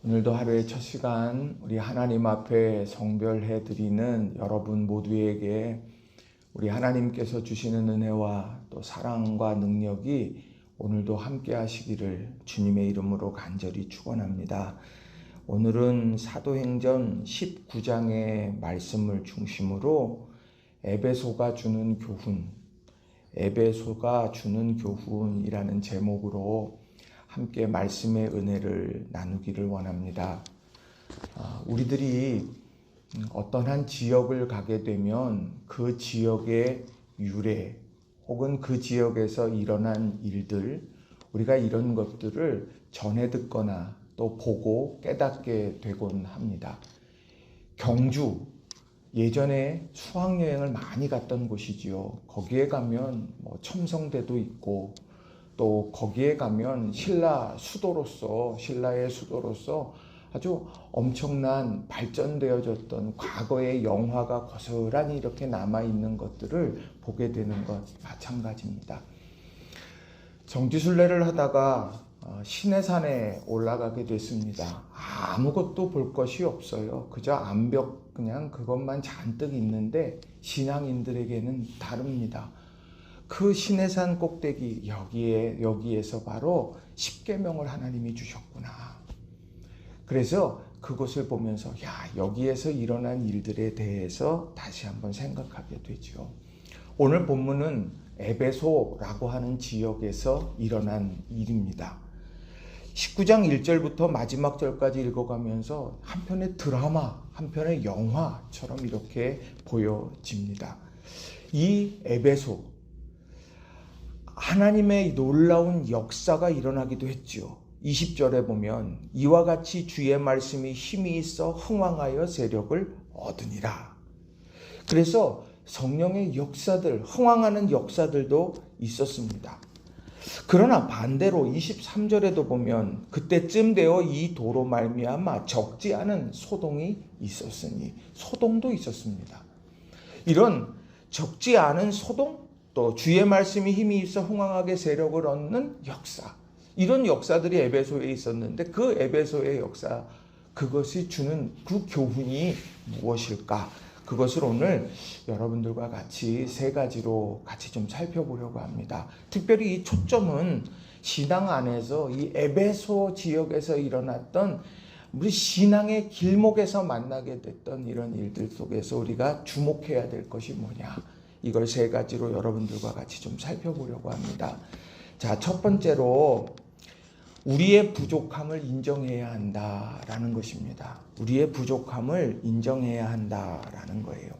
오늘도 하루의 첫 시간 우리 하나님 앞에 성별해 드리는 여러분 모두에게 우리 하나님께서 주시는 은혜와 또 사랑과 능력이 오늘도 함께 하시기를 주님의 이름으로 간절히 축원합니다. 오늘은 사도행전 19장의 말씀을 중심으로 에베소가 주는 교훈이라는 제목으로 함께 말씀의 은혜를 나누기를 원합니다. 우리들이 어떤 한 지역을 가게 되면 그 지역의 유래 혹은 그 지역에서 일어난 일들, 우리가 이런 것들을 전해 듣거나 또 보고 깨닫게 되곤 합니다. 경주, 예전에 수학여행을 많이 갔던 곳이지요. 거기에 가면 첨성대도 있고 또 거기에 가면 신라의 수도로서 아주 엄청난 발전되어졌던 과거의 영화가 고스란히 이렇게 남아있는 것들을 보게 되는 것 마찬가지입니다. 정지순례를 하다가 시내산에 올라가게 됐습니다. 아무것도 볼 것이 없어요. 그저 암벽 그냥 그것만 잔뜩 있는데 신앙인들에게는 다릅니다. 그 시내산 꼭대기 여기에서 바로 십계명을 하나님이 주셨구나. 그래서 그것을 보면서 여기에서 일어난 일들에 대해서 다시 한번 생각하게 되죠. 오늘 본문은 에베소라고 하는 지역에서 일어난 일입니다. 19장 1절부터 마지막 절까지 읽어가면서 한편의 드라마, 한편의 영화처럼 이렇게 보여집니다. 이 에베소, 하나님의 놀라운 역사가 일어나기도 했죠. 20절에 보면 이와 같이 주의 말씀이 힘이 있어 흥왕하여 세력을 얻으니라. 그래서 성령의 역사들, 흥왕하는 역사들도 있었습니다. 그러나 반대로 23절에도 보면 그때쯤 되어 이 도로 말미암아 적지 않은 소동이 있었으니, 소동도 있었습니다. 이런 적지 않은 소동, 또 주의 말씀이 힘이 있어 흥왕하게 세력을 얻는 역사, 이런 역사들이 에베소에 있었는데 그 에베소의 역사, 그것이 주는 그 교훈이 무엇일까? 그것을 오늘 여러분들과 같이 세 가지로 같이 좀 살펴보려고 합니다. 특별히 이 초점은 신앙 안에서 이 에베소 지역에서 일어났던 우리 신앙의 길목에서 만나게 됐던 이런 일들 속에서 우리가 주목해야 될 것이 뭐냐, 이걸 세 가지로 여러분들과 같이 좀 살펴보려고 합니다. 자, 첫 번째로 우리의 부족함을 인정해야 한다라는 것입니다. 우리의 부족함을 인정해야 한다라는 거예요.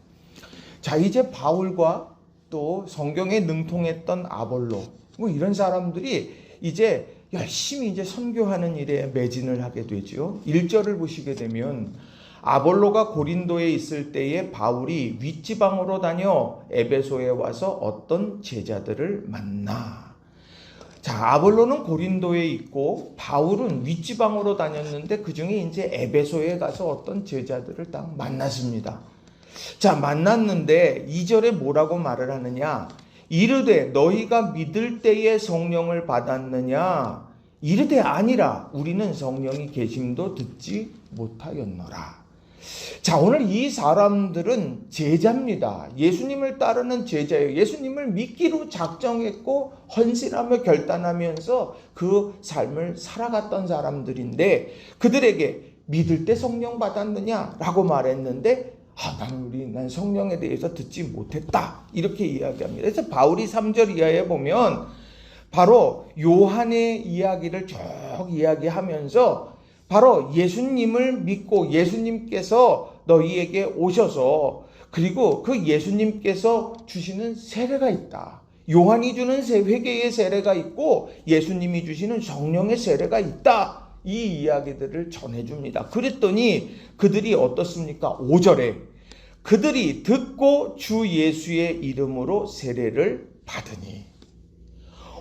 자, 이제 바울과 또 성경에 능통했던 아볼로, 이런 사람들이 이제 열심히 이제 선교하는 일에 매진을 하게 되죠. 1절을 보시게 되면 아볼로가 고린도에 있을 때에 바울이 윗지방으로 다녀 에베소에 와서 어떤 제자들을 만나. 자, 아볼로는 고린도에 있고 바울은 윗지방으로 다녔는데 그 중에 이제 에베소에 가서 어떤 제자들을 딱 만났습니다. 자, 만났는데 2절에 뭐라고 말을 하느냐? 이르되 너희가 믿을 때에 성령을 받았느냐? 이르되 아니라 우리는 성령이 계심도 듣지 못하였노라. 자, 오늘 이 사람들은 제자입니다. 예수님을 따르는 제자예요. 예수님을 믿기로 작정했고 헌신하며 결단하면서 그 삶을 살아갔던 사람들인데 그들에게 믿을 때 성령 받았느냐라고 말했는데 난 성령에 대해서 듣지 못했다, 이렇게 이야기합니다. 그래서 바울이 3절 이하에 보면 바로 요한의 이야기를 쭉 이야기하면서 바로 예수님을 믿고 예수님께서 너희에게 오셔서, 그리고 그 예수님께서 주시는 세례가 있다. 요한이 주는 회개의 세례가 있고 예수님이 주시는 성령의 세례가 있다. 이 이야기들을 전해줍니다. 그랬더니 그들이 어떻습니까? 5절에 그들이 듣고 주 예수의 이름으로 세례를 받으니.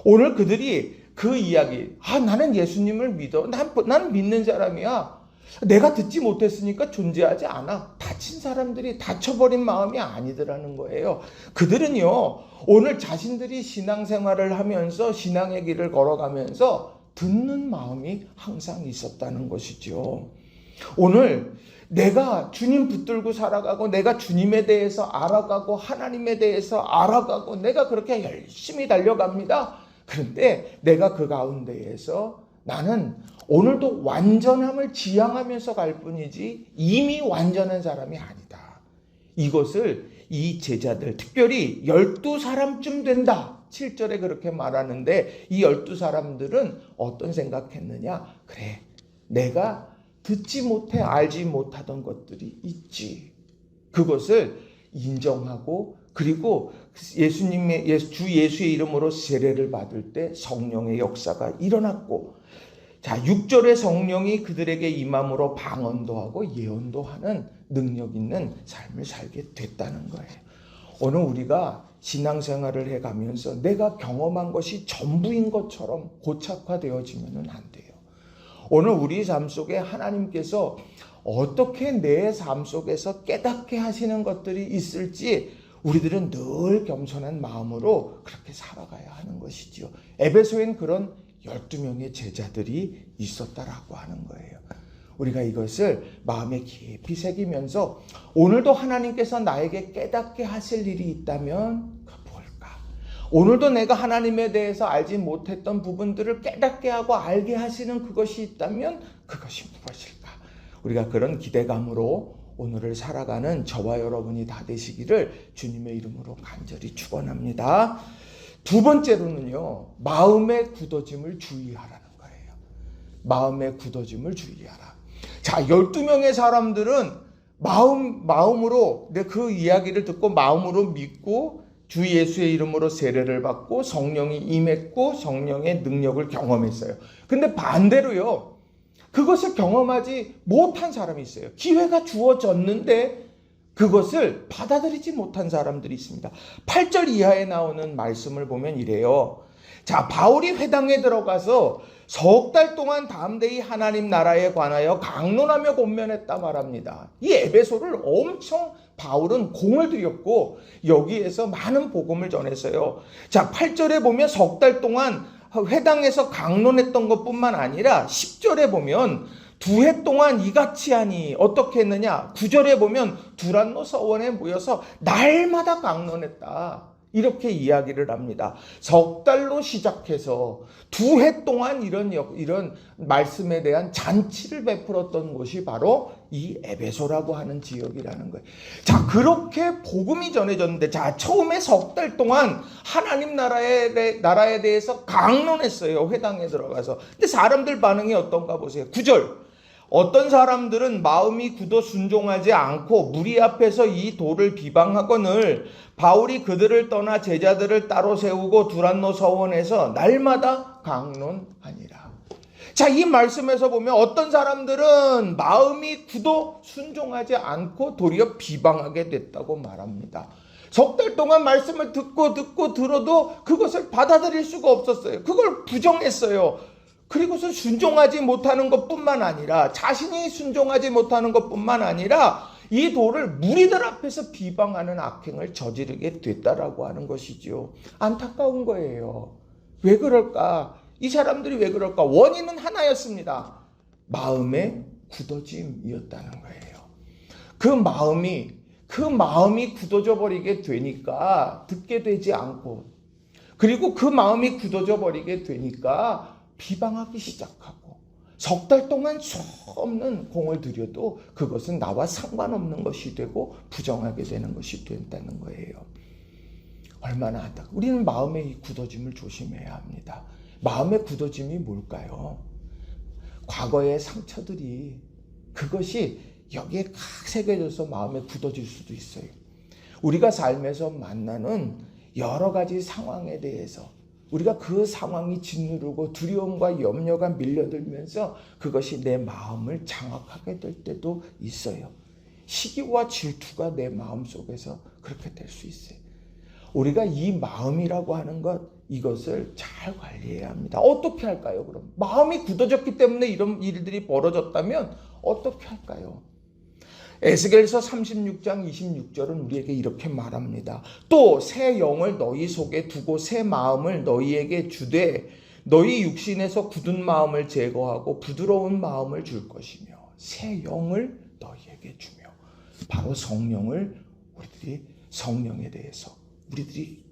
오늘 그들이 그 이야기, 나는 예수님을 믿어. 나는 믿는 사람이야. 내가 듣지 못했으니까 존재하지 않아. 다친 사람들이 다쳐버린 마음이 아니더라는 거예요. 그들은요, 오늘 자신들이 신앙생활을 하면서 신앙의 길을 걸어가면서 듣는 마음이 항상 있었다는 것이죠. 오늘 내가 주님 붙들고 살아가고 내가 주님에 대해서 알아가고 하나님에 대해서 알아가고 내가 그렇게 열심히 달려갑니다. 그런데 내가 그 가운데에서 나는 오늘도 완전함을 지향하면서 갈 뿐이지 이미 완전한 사람이 아니다. 이것을 이 제자들, 특별히 12사람쯤 된다. 7절에 그렇게 말하는데 이 12사람들은 어떤 생각했느냐? 그래, 내가 듣지 못해 알지 못하던 것들이 있지. 그것을 인정하고 그리고 예수님의 주 예수의 이름으로 세례를 받을 때 성령의 역사가 일어났고, 자 6절에 성령이 그들에게 임함으로 방언도 하고 예언도 하는 능력 있는 삶을 살게 됐다는 거예요. 오늘 우리가 신앙생활을 해가면서 내가 경험한 것이 전부인 것처럼 고착화되어지면 안 돼요. 오늘 우리 삶 속에 하나님께서 어떻게 내 삶 속에서 깨닫게 하시는 것들이 있을지 우리들은 늘 겸손한 마음으로 그렇게 살아가야 하는 것이지요. 에베소엔 그런 12명의 제자들이 있었다라고 하는 거예요. 우리가 이것을 마음에 깊이 새기면서 오늘도 하나님께서 나에게 깨닫게 하실 일이 있다면 뭘까? 오늘도 내가 하나님에 대해서 알지 못했던 부분들을 깨닫게 하고 알게 하시는 그것이 있다면 그것이 무엇일까? 우리가 그런 기대감으로 오늘을 살아가는 저와 여러분이 다 되시기를 주님의 이름으로 간절히 축원합니다. 두 번째로는요, 마음의 굳어짐을 주의하라는 거예요. 마음의 굳어짐을 주의하라. 자, 12명의 사람들은 마음으로 그 이야기를 듣고 마음으로 믿고 주 예수의 이름으로 세례를 받고 성령이 임했고 성령의 능력을 경험했어요. 근데 반대로요, 그것을 경험하지 못한 사람이 있어요. 기회가 주어졌는데 그것을 받아들이지 못한 사람들이 있습니다. 8절 이하에 나오는 말씀을 보면 이래요. 자, 바울이 회당에 들어가서 석 달 동안 담대히 하나님 나라에 관하여 강론하며 권면했다 말합니다. 이 에베소를 엄청 바울은 공을 들였고 여기에서 많은 복음을 전했어요. 자, 8절에 보면 석 달 동안 회당에서 강론했던 것뿐만 아니라 10절에 보면 2해 동안 이같이 하니 어떻게 했느냐? 9절에 보면 두란노 서원에 모여서 날마다 강론했다. 이렇게 이야기를 합니다. 석 달로 시작해서 2해 동안 이런 말씀에 대한 잔치를 베풀었던 곳이 바로 이 에베소라고 하는 지역이라는 거예요. 자, 그렇게 복음이 전해졌는데, 자, 처음에 석 달 동안 하나님 나라에 대해서 강론했어요. 회당에 들어가서. 근데 사람들 반응이 어떤가 보세요. 9절. 어떤 사람들은 마음이 굳어 순종하지 않고 무리 앞에서 이 도를 비방하거늘 바울이 그들을 떠나 제자들을 따로 세우고 두란노 서원에서 날마다 강론하니라. 자, 이 말씀에서 보면 어떤 사람들은 마음이 굳어 순종하지 않고 도리어 비방하게 됐다고 말합니다. 석 달 동안 말씀을 듣고 들어도 그것을 받아들일 수가 없었어요. 그걸 부정했어요. 그리고서 순종하지 못하는 것뿐만 아니라 자신이 순종하지 못하는 것뿐만 아니라 이 도를 무리들 앞에서 비방하는 악행을 저지르게 됐다라고 하는 것이죠. 안타까운 거예요. 왜 그럴까? 이 사람들이 왜 그럴까? 원인은 하나였습니다. 마음의 굳어짐이었다는 거예요. 그 마음이 굳어져 버리게 되니까 듣게 되지 않고, 그리고 그 마음이 굳어져 버리게 되니까 비방하기 시작하고, 석 달 동안 수없는 공을 들여도 그것은 나와 상관없는 것이 되고 부정하게 되는 것이 된다는 거예요. 얼마나 안타까워. 우리는 마음의 이 굳어짐을 조심해야 합니다. 마음의 굳어짐이 뭘까요? 과거의 상처들이, 그것이 여기에 칵 새겨져서 마음에 굳어질 수도 있어요. 우리가 삶에서 만나는 여러 가지 상황에 대해서 우리가 그 상황이 짓누르고 두려움과 염려가 밀려들면서 그것이 내 마음을 장악하게 될 때도 있어요. 시기와 질투가 내 마음 속에서 그렇게 될 수 있어요. 우리가 이 마음이라고 하는 것, 이것을 잘 관리해야 합니다. 어떻게 할까요? 그럼 마음이 굳어졌기 때문에 이런 일들이 벌어졌다면 어떻게 할까요? 에스겔서 36장 26절은 우리에게 이렇게 말합니다. 또 새 영을 너희 속에 두고 새 마음을 너희에게 주되 너희 육신에서 굳은 마음을 제거하고 부드러운 마음을 줄 것이며 새 영을 너희에게 주며. 바로 성령을 성령에 대해서 우리들이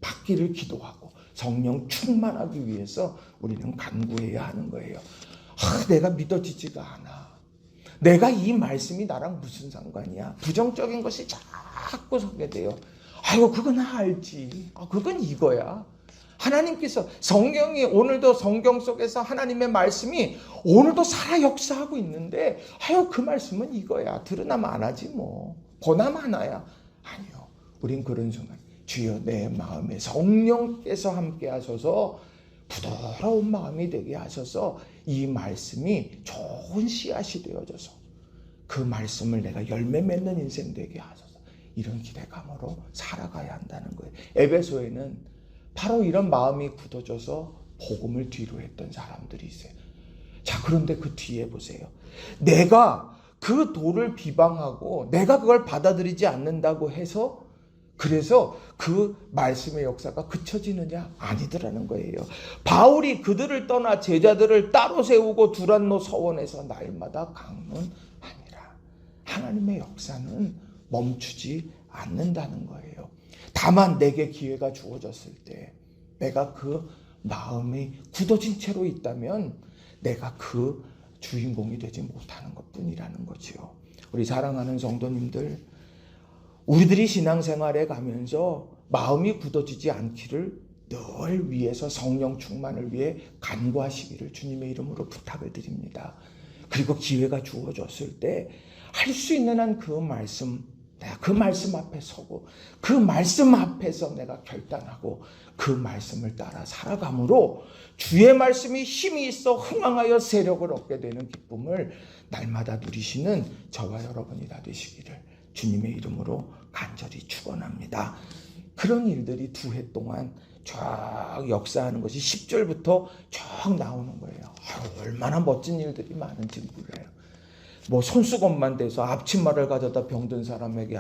받기를 기도하고 성령 충만하기 위해서 우리는 간구해야 하는 거예요. 내가 믿어지지가 않아. 내가 이 말씀이 나랑 무슨 상관이야? 부정적인 것이 자꾸 서게 돼요. 그건 알지. 그건 이거야. 하나님께서 성경이 오늘도 성경 속에서 하나님의 말씀이 오늘도 살아 역사하고 있는데 그 말씀은 이거야. 들으나마 안 하지 뭐. 보나마 하나야. 아니요. 우린 그런 순간 주여 내 마음에 성령께서 함께 하셔서 부드러운 마음이 되게 하셔서 이 말씀이 좋은 씨앗이 되어져서 그 말씀을 내가 열매 맺는 인생 되게 하셔서 이런 기대감으로 살아가야 한다는 거예요. 에베소에는 바로 이런 마음이 굳어져서 복음을 뒤로 했던 사람들이 있어요. 자, 그런데 그 뒤에 보세요. 내가 그 도를 비방하고 내가 그걸 받아들이지 않는다고 해서 그래서 그 말씀의 역사가 그쳐지느냐? 아니더라는 거예요. 바울이 그들을 떠나 제자들을 따로 세우고 두란노 서원에서 날마다 강론하니라. 하나님의 역사는 멈추지 않는다는 거예요. 다만 내게 기회가 주어졌을 때 내가 그 마음이 굳어진 채로 있다면 내가 그 주인공이 되지 못하는 것뿐이라는 거지요. 우리 사랑하는 성도님들, 우리들이 신앙생활에 가면서 마음이 굳어지지 않기를 늘 위해서 성령 충만을 위해 간구하시기를 주님의 이름으로 부탁을 드립니다. 그리고 기회가 주어졌을 때 할 수 있는 한 그 말씀, 내가 그 말씀 앞에 서고 그 말씀 앞에서 내가 결단하고 그 말씀을 따라 살아감으로 주의 말씀이 힘이 있어 흥왕하여 세력을 얻게 되는 기쁨을 날마다 누리시는 저와 여러분이 다 되시기를 주님의 이름으로 간절히 축원합니다. 그런 일들이 2해 동안 쫙 역사하는 것이 10절부터 쫙 나오는 거예요. 얼마나 멋진 일들이 많은지 몰라요. 손수건만 대서 앞치마를 가져다 병든 사람에게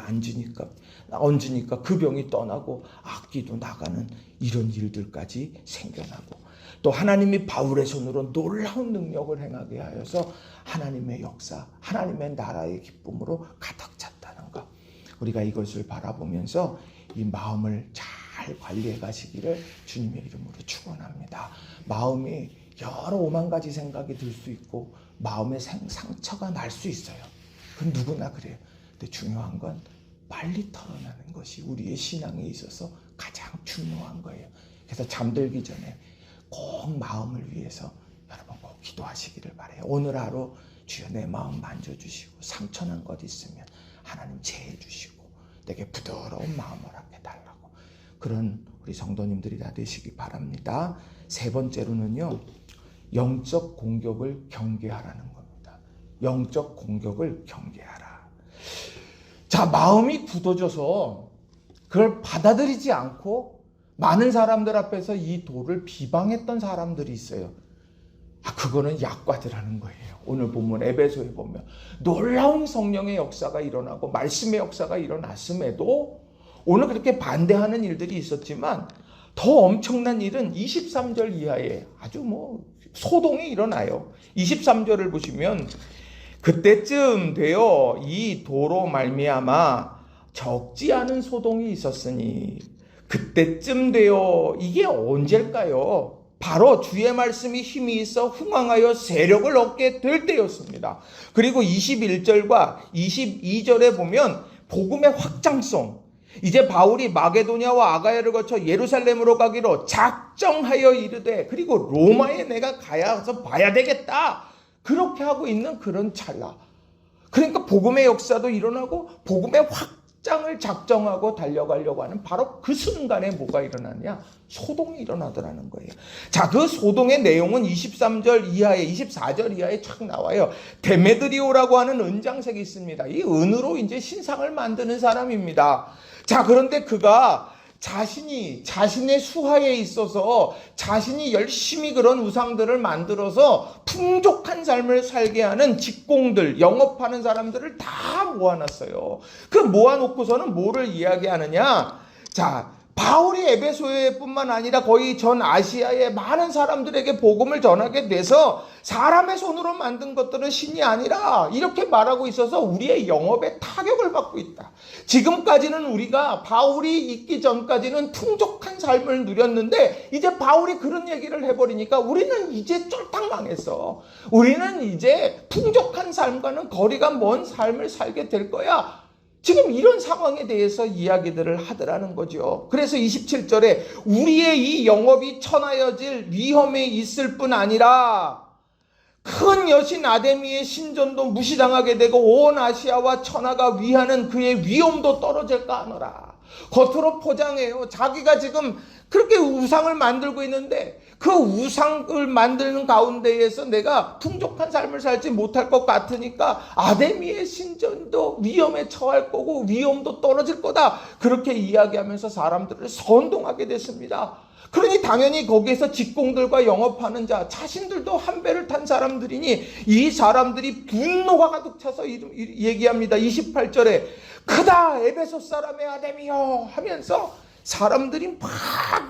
얹으니까 그 병이 떠나고 악기도 나가는 이런 일들까지 생겨나고, 또 하나님이 바울의 손으로 놀라운 능력을 행하게 하여서 하나님의 역사, 하나님의 나라의 기쁨으로 가득 찼다는 것. 우리가 이것을 바라보면서 이 마음을 잘 관리해 가시기를 주님의 이름으로 축원합니다. 마음이 여러 오만 가지 생각이 들 수 있고 마음의 상처가 날 수 있어요. 그건 누구나 그래요. 근데 중요한 건 빨리 털어나는 것이 우리의 신앙에 있어서 가장 중요한 거예요. 그래서 잠들기 전에 꼭 마음을 위해서 여러분 꼭 기도하시기를 바라요. 오늘 하루 주여 내 마음 만져주시고 상처난 것 있으면 하나님 제해 주시고 내게 부드러운 마음을 하게 달라고, 그런 우리 성도님들이 다 되시기 바랍니다. 3번째로는요, 영적 공격을 경계하라는 겁니다. 영적 공격을 경계하라. 자, 마음이 굳어져서 그걸 받아들이지 않고 많은 사람들 앞에서 이 도를 비방했던 사람들이 있어요. 그거는 약과들하는 거예요. 오늘 본문 에베소에 보면 놀라운 성령의 역사가 일어나고 말씀의 역사가 일어났음에도 오늘 그렇게 반대하는 일들이 있었지만 더 엄청난 일은 23절 이하에 아주 소동이 일어나요. 23절을 보시면 그때쯤 되어 이 도로 말미암아 적지 않은 소동이 있었으니, 그때쯤 되어 이게 언제일까요? 바로 주의 말씀이 힘이 있어 흥왕하여 세력을 얻게 될 때였습니다. 그리고 21절과 22절에 보면 복음의 확장성, 이제 바울이 마게도냐와 아가야를 거쳐 예루살렘으로 가기로 작정하여 이르되 그리고 로마에 내가 가서 봐야 되겠다, 그렇게 하고 있는 그런 찰나, 그러니까 복음의 역사도 일어나고 복음의 확장을 작정하고 달려가려고 하는 바로 그 순간에 뭐가 일어나냐? 소동이 일어나더라는 거예요. 자, 그 소동의 내용은 23절 이하에 24절 이하에 쫙 나와요. 데메드리오라고 하는 은장색이 있습니다. 이 은으로 이제 신상을 만드는 사람입니다. 자, 그런데 그가 자신의 수하에 있어서 자신이 열심히 그런 우상들을 만들어서 풍족한 삶을 살게 하는 직공들, 영업하는 사람들을 다 모아놨어요. 그 모아놓고서는 뭐를 이야기하느냐? 자, 바울이 에베소에뿐만 아니라 거의 전 아시아의 많은 사람들에게 복음을 전하게 돼서 사람의 손으로 만든 것들은 신이 아니라 이렇게 말하고 있어서 우리의 영업에 타격을 받고 있다. 지금까지는 우리가 바울이 있기 전까지는 풍족한 삶을 누렸는데 이제 바울이 그런 얘기를 해버리니까 우리는 이제 쫄딱 망했어. 우리는 이제 풍족한 삶과는 거리가 먼 삶을 살게 될 거야. 지금 이런 상황에 대해서 이야기들을 하더라는 거죠. 그래서 27절에 우리의 이 영업이 천하여질 위험에 있을 뿐 아니라 큰 여신 아데미의 신전도 무시당하게 되고 온 아시아와 천하가 위하는 그의 위엄도 떨어질까 하노라. 겉으로 포장해요. 자기가 지금 그렇게 우상을 만들고 있는데 그 우상을 만드는 가운데에서 내가 풍족한 삶을 살지 못할 것 같으니까 아데미의 신전도 위험에 처할 거고 위엄도 떨어질 거다. 그렇게 이야기하면서 사람들을 선동하게 됐습니다. 그러니 당연히 거기에서 직공들과 영업하는 자 자신들도 한 배를 탄 사람들이니 이 사람들이 분노가 가득 차서 얘기합니다. 28절에 크다 에베소 사람의 아데미여 하면서 사람들이 막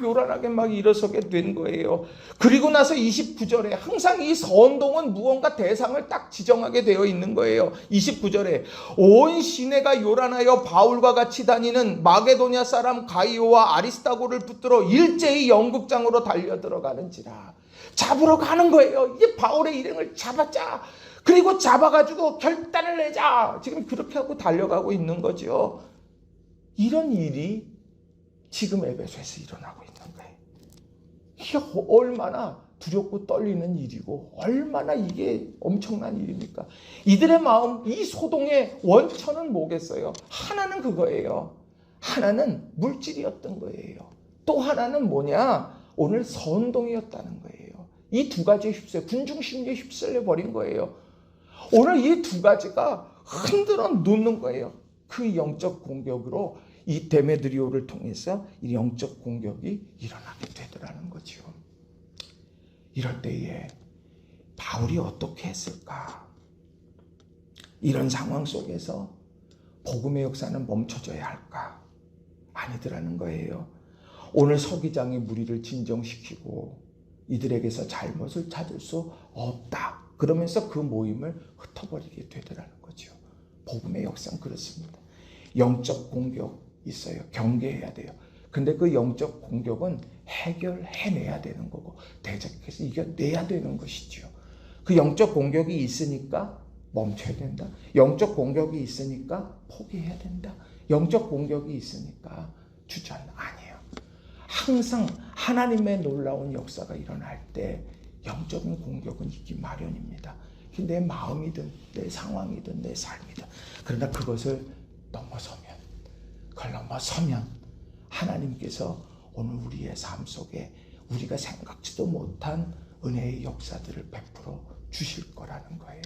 요란하게 막 일어서게 된 거예요. 그리고 나서 29절에 항상 이 선동은 무언가 대상을 딱 지정하게 되어 있는 거예요. 29절에 온 시내가 요란하여 바울과 같이 다니는 마게도냐 사람 가이오와 아리스타고를 붙들어 일제히 연극장으로 달려 들어가는지라. 잡으러 가는 거예요. 이제 바울의 일행을 잡았자. 그리고 잡아가지고 결단을 내자. 지금 그렇게 하고 달려가고 있는 거죠. 이런 일이 지금 에베소에서 일어나고 있는 거예요. 이게 얼마나 두렵고 떨리는 일이고 얼마나 이게 엄청난 일입니까? 이들의 마음, 이 소동의 원천은 뭐겠어요? 하나는 그거예요. 하나는 물질이었던 거예요. 또 하나는 뭐냐? 오늘 선동이었다는 거예요. 이 두 가지에 휩쓸려 군중심리에 휩쓸려 버린 거예요. 오늘 이 두 가지가 흔들어 놓는 거예요. 그 영적 공격으로 이 데메드리오를 통해서 이 영적 공격이 일어나게 되더라는 거죠. 이럴 때에 바울이 어떻게 했을까? 이런 상황 속에서 복음의 역사는 멈춰져야 할까? 아니더라는 거예요. 오늘 서기장이 무리를 진정시키고 이들에게서 잘못을 찾을 수 없다. 그러면서 그 모임을 흩어버리게 되더라는 거죠. 복음의 역사는 그렇습니다. 영적 공격 있어요. 경계해야 돼요. 근데 그 영적 공격은 해결해내야 되는 거고 대적해서 이겨내야 되는 것이죠. 그 영적 공격이 있으니까 멈춰야 된다. 영적 공격이 있으니까 포기해야 된다. 영적 공격이 있으니까 주저앉 아니에요. 항상 하나님의 놀라운 역사가 일어날 때 영적인 공격은 있기 마련입니다. 내 마음이든 내 상황이든 내 삶이든 그러나 그것을 그걸 넘어서면 하나님께서 오늘 우리의 삶 속에 우리가 생각지도 못한 은혜의 역사들을 베풀어 주실 거라는 거예요.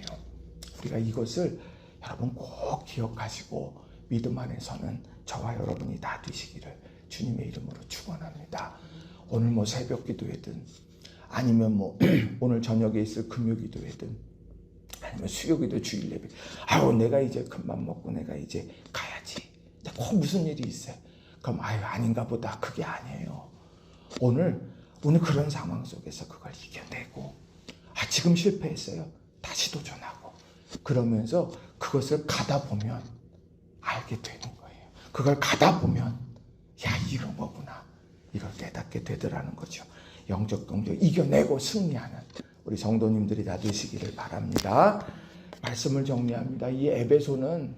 우리가 이것을 여러분 꼭 기억하시고 믿음 안에서는 저와 여러분이 다 되시기를 주님의 이름으로 축원합니다. 오늘 뭐 새벽 기도회든 아니면 뭐 오늘 저녁에 있을 금요 기도회든 아니면 수요 기도 주일 예배. 내가 이제 큰맘 먹고 내가 이제 가야지. 근데 꼭 무슨 일이 있어요. 그럼 아닌가 보다. 그게 아니에요. 오늘 그런 상황 속에서 그걸 이겨내고 지금 실패했어요. 다시 도전하고 그러면서 그것을 가다 보면 알게 되는 거예요. 그걸 가다 보면 이런 거구나. 이걸 깨닫게 되더라는 거죠. 영적 공격 이겨내고 승리하는 우리 성도님들이 다 되시기를 바랍니다. 말씀을 정리합니다. 이 에베소는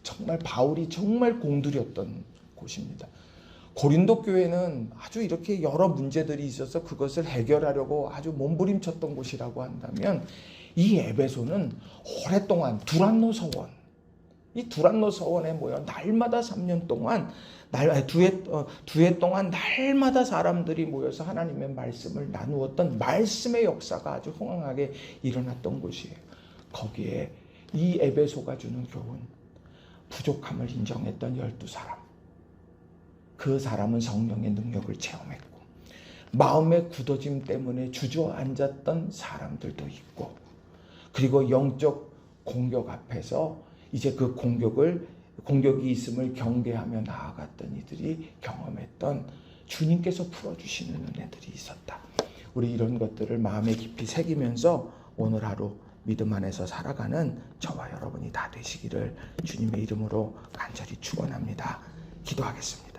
정말 바울이 정말 공들였던 곳입니다. 고린도 교회는 아주 이렇게 여러 문제들이 있어서 그것을 해결하려고 아주 몸부림쳤던 곳이라고 한다면 이 에베소는 오랫동안 이 두란노 서원에 모여 날마다 3년 동안 두 해 동안 날마다 사람들이 모여서 하나님의 말씀을 나누었던 말씀의 역사가 아주 흥황하게 일어났던 곳이에요. 거기에 이 에베소가 주는 교훈, 부족함을 인정했던 12사람. 그 사람은 성령의 능력을 체험했고 마음의 굳어짐 때문에 주저앉았던 사람들도 있고 그리고 영적 공격 앞에서 이제 그 공격을 공격이 있음을 경계하며 나아갔던 이들이 경험했던 주님께서 풀어주시는 은혜들이 있었다. 우리 이런 것들을 마음에 깊이 새기면서 오늘 하루 믿음 안에서 살아가는 저와 여러분이 다 되시기를 주님의 이름으로 간절히 축원합니다. 기도하겠습니다.